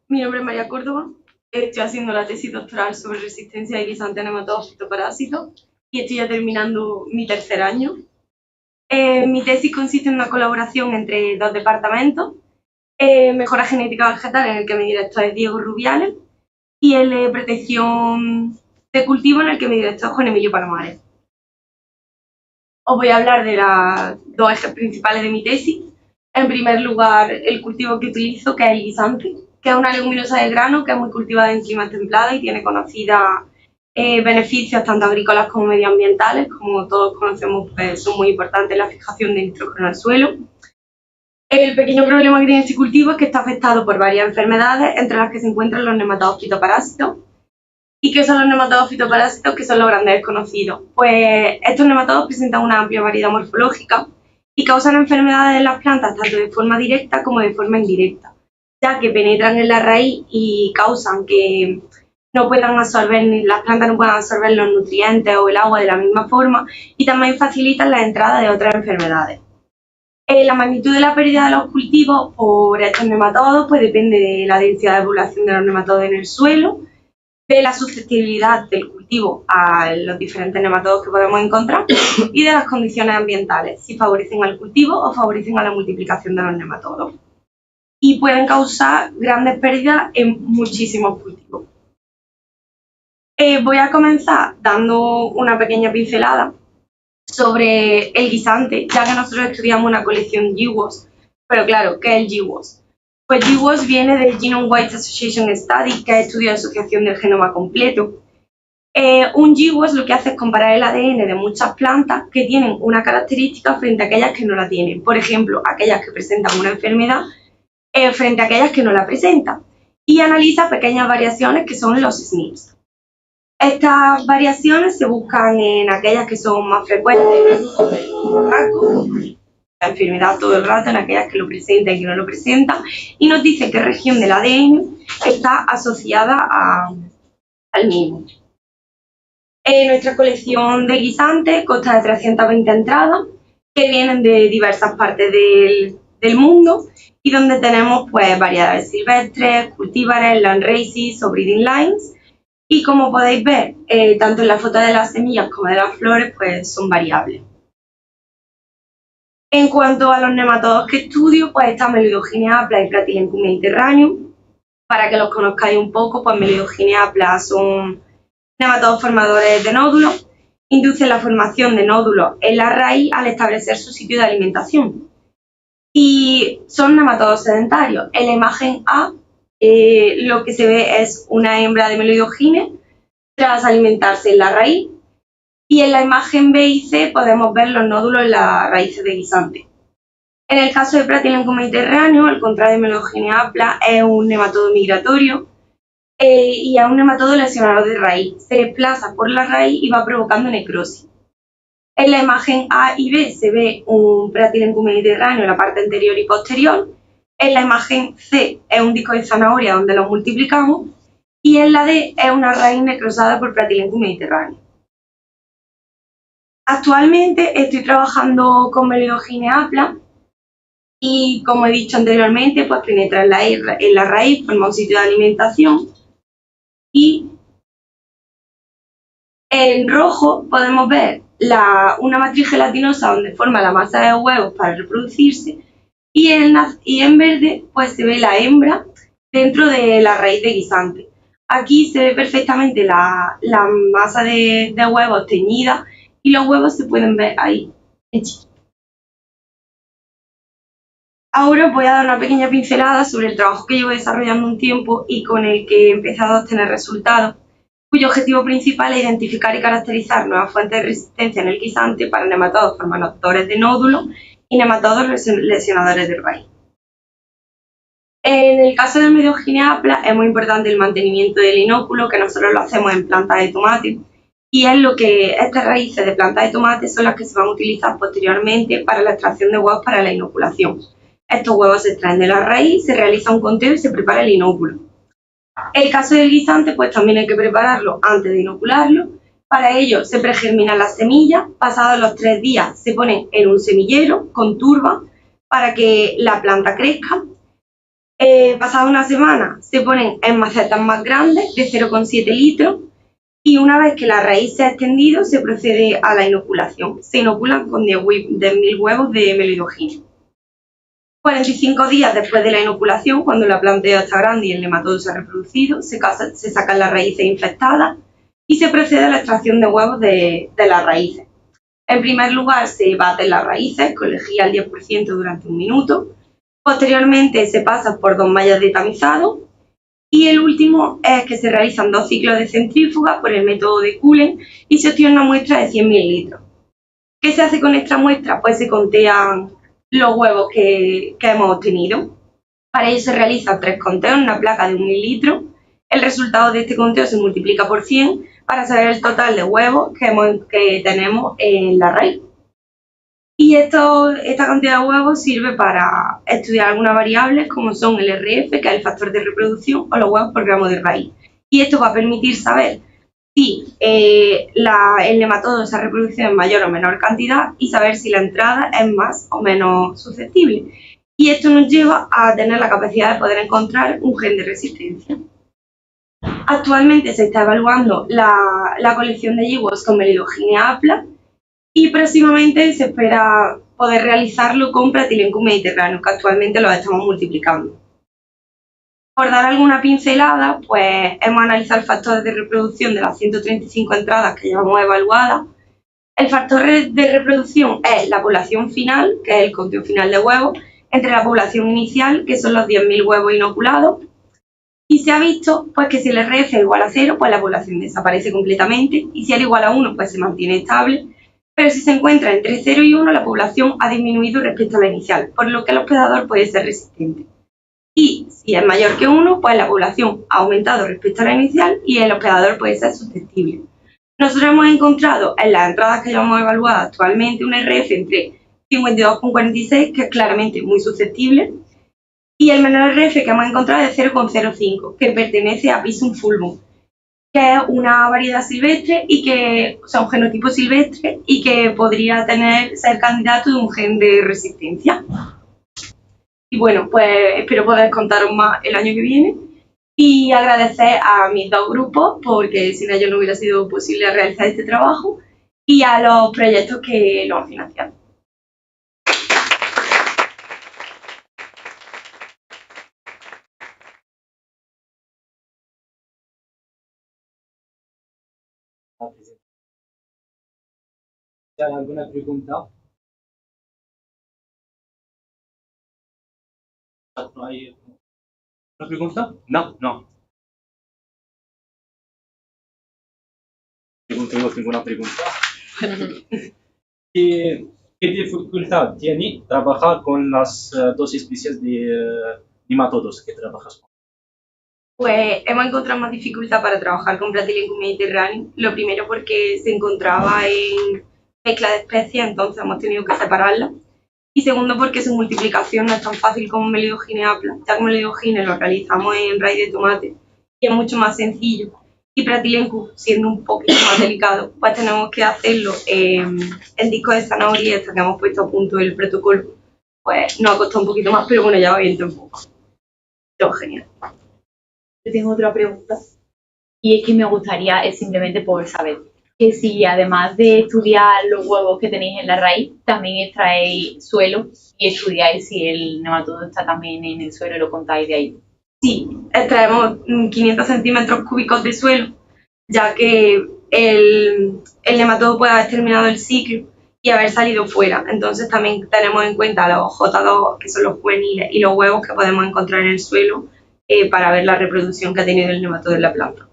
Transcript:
Mi nombre es María Córdoba, estoy haciendo la tesis doctoral sobre resistencia de guisantes a nematodos fitoparásitos y estoy ya terminando mi tercer año. Mi tesis consiste en una colaboración entre dos departamentos, Mejora Genética Vegetal, en el que mi director es Diego Rubiales, y el de Protección de Cultivo, en el que mi director es Juan Emilio Palomares. Os voy a hablar de los dos ejes principales de mi tesis. En primer lugar, el cultivo que utilizo, que es el guisante, que es una leguminosa de grano que es muy cultivada en climas templados y tiene conocidos beneficios tanto agrícolas como medioambientales. Como todos conocemos, pues, son muy importantes la fijación de nitrógeno al suelo. El pequeño problema que tiene este cultivo es que está afectado por varias enfermedades, entre las que se encuentran los nematodos fitoparásitos. ¿Y qué son los nematodos fitoparásitos? Que son los grandes desconocidos. Pues estos nematodos presentan una amplia variedad morfológica y causan enfermedades en las plantas tanto de forma directa como de forma indirecta, ya que penetran en la raíz y causan que no puedan absorber, las plantas no puedan absorber los nutrientes o el agua de la misma forma, y también facilitan la entrada de otras enfermedades. La magnitud de la pérdida de los cultivos por estos nematodos pues depende de la densidad de población de los nematodos en el suelo, de la susceptibilidad del cultivo a los diferentes nematodos que podemos encontrar y de las condiciones ambientales, si favorecen al cultivo o favorecen a la multiplicación de los nematodos. Y pueden causar grandes pérdidas en muchísimos cultivos. Voy a comenzar dando una pequeña pincelada sobre el guisante, ya que nosotros estudiamos una colección GWAS. Pero claro, ¿qué es el GWAS? Pues GWAS viene del Genome Wide Association Study, que es estudio de asociación del genoma completo. Un GWAS lo que hace es comparar el ADN de muchas plantas que tienen una característica frente a aquellas que no la tienen. Por ejemplo, aquellas que presentan una enfermedad frente a aquellas que no la presentan. Y analiza pequeñas variaciones que son los SNPs. Estas variaciones se buscan en aquellas que son más frecuentes, la enfermedad todo el rato, en aquellas que lo presentan y que no lo presentan, y nos dice qué región del ADN está asociada al mismo. Nuestra colección de guisantes consta de 320 entradas que vienen de diversas partes del mundo y donde tenemos pues variedades silvestres, cultivares, landraces o breeding lines. Y como podéis ver, tanto en la foto de las semillas como de las flores, pues son variables. En cuanto a los nematodos que estudio, pues está Melidogyne apla y Pratylenchus mediterraneum. Para que los conozcáis un poco, pues Melidogyne apla son nematodos formadores de nódulos, inducen la formación de nódulos en la raíz al establecer su sitio de alimentación. Y son nematodos sedentarios. En la imagen A, lo que se ve es una hembra de Melidogyne tras alimentarse en la raíz, y en la imagen B y C podemos ver los nódulos en las raíces de guisante. En el caso de Pratylenchus mediterraneum, al contrario de Melidogyne apla, es un nematodo migratorio y es un nematodo lesionador de raíz. Se desplaza por la raíz y va provocando necrosis. En la imagen A y B se ve un Pratylenchus mediterraneum en la parte anterior y posterior. En la imagen C es un disco de zanahoria donde los multiplicamos, y en la D es una raíz necrosada por Pratylenchus mediterraneum. Actualmente estoy trabajando con Melidogyne apla y, como he dicho anteriormente, pues penetra en la raíz, forma un sitio de alimentación, y en rojo podemos ver una matriz gelatinosa donde forma la masa de huevos para reproducirse, y en verde pues se ve la hembra dentro de la raíz de guisante. Aquí se ve perfectamente la masa de huevos teñida y los huevos se pueden ver ahí hechos. Ahora os voy a dar una pequeña pincelada sobre el trabajo que llevo desarrollando un tiempo y con el que he empezado a obtener resultados, cuyo objetivo principal es identificar y caracterizar nuevas fuentes de resistencia en el guisante para nematodos formadores de nódulos y nematodos lesionadores de raíz. En el caso del Melidogyne apla es muy importante el mantenimiento del inóculo, que nosotros lo hacemos en plantas de tomate, y es lo que estas raíces de plantas de tomate son las que se van a utilizar posteriormente para la extracción de huevos para la inoculación. Estos huevos se extraen de la raíz, se realiza un conteo y se prepara el inóculo. El caso del guisante, pues también hay que prepararlo antes de inocularlo. Para ello se pregerminan las semillas, pasados los 3 días se ponen en un semillero con turba para que la planta crezca, Pasada una semana se ponen en macetas más grandes de 0,7 litros y una vez que la raíz se ha extendido se procede a la inoculación. Se inoculan con 10.000 huevos de Melidogyne. 45 días después de la inoculación, cuando la planta ya está grande y el nematodo se ha reproducido, se sacan las raíces infectadas y se procede a la extracción de huevos de las raíces. En primer lugar, se baten las raíces con lejía al 10% durante 1 minuto. Posteriormente, se pasa por 2 mallas de tamizado. Y el último es que se realizan 2 ciclos de centrífuga por el método de Cullen y se obtiene una muestra de 100 mililitros. ¿Qué se hace con esta muestra? Pues se contean los huevos que hemos obtenido. Para ello se realizan 3 conteos en una placa de 1 mililitro. El resultado de este conteo se multiplica por 100 para saber el total de huevos que tenemos en la raíz. Y esta cantidad de huevos sirve para estudiar algunas variables como son el RF, que es el factor de reproducción, o los huevos por gramo de raíz. Y esto va a permitir saber si el nematodo se ha reproducido en mayor o menor cantidad y saber si la entrada es más o menos susceptible. Y esto nos lleva a tener la capacidad de poder encontrar un gen de resistencia. Actualmente se está evaluando la colección de yigos con Melidogyne apla y próximamente se espera poder realizarlo con Pratylencum mediterráneo, que actualmente lo estamos multiplicando. Por dar alguna pincelada, pues hemos analizado el factor de reproducción de las 135 entradas que llevamos evaluadas. El factor de reproducción es la población final, que es el conteo final de huevos, entre la población inicial, que son los 10.000 huevos inoculados. Y se ha visto pues, que si el RF es igual a 0, pues la población desaparece completamente, y si es igual a 1, pues se mantiene estable. Pero si se encuentra entre 0 y 1, la población ha disminuido respecto a la inicial, por lo que el hospedador puede ser resistente. Y si es mayor que 1, pues la población ha aumentado respecto a la inicial y el hospedador puede ser susceptible. Nosotros hemos encontrado en las entradas que llevamos evaluadas actualmente un RF entre 52,46, que es claramente muy susceptible, y el menor RF que hemos encontrado es 0,05, que pertenece a Pisum fulvum, que es una variedad silvestre un genotipo silvestre y que podría ser candidato de un gen de resistencia. Y bueno, pues espero poder contaros más el año que viene y agradecer a mis 2 grupos, porque sin ellos no hubiera sido posible realizar este trabajo, y a los proyectos que lo han financiado. ¿Hay alguna pregunta? ¿No hay una pregunta? No, no. Tengo una pregunta. ¿Qué dificultad tiene trabajar con las 2 especies de nematodos que trabajas con? Pues hemos encontrado más dificultad para trabajar con Pratylencum mediterráneo. Lo primero porque se encontraba en mezcla de especies, entonces hemos tenido que separarla. Y segundo porque su multiplicación no es tan fácil como Melidogyne apla, ya que Melidogyne lo realizamos en raíz de tomate y es mucho más sencillo. Y Pratylencum, siendo un poquito más delicado, pues tenemos que hacerlo en discos de zanahoria, y hasta que hemos puesto a punto el protocolo, pues nos ha costado un poquito más, pero bueno, ya va bien tampoco. Todo genial. Yo tengo otra pregunta y es que me gustaría, es simplemente por saber, que si además de estudiar los huevos que tenéis en la raíz, también extraéis suelo y estudiáis si el nematodo está también en el suelo y lo contáis de ahí. Sí, extraemos 500 centímetros cúbicos de suelo, ya que el nematodo puede haber terminado el ciclo y haber salido fuera. Entonces también tenemos en cuenta los J2, que son los juveniles, y los huevos que podemos encontrar en el suelo para ver la reproducción que ha tenido el nematodo en la planta.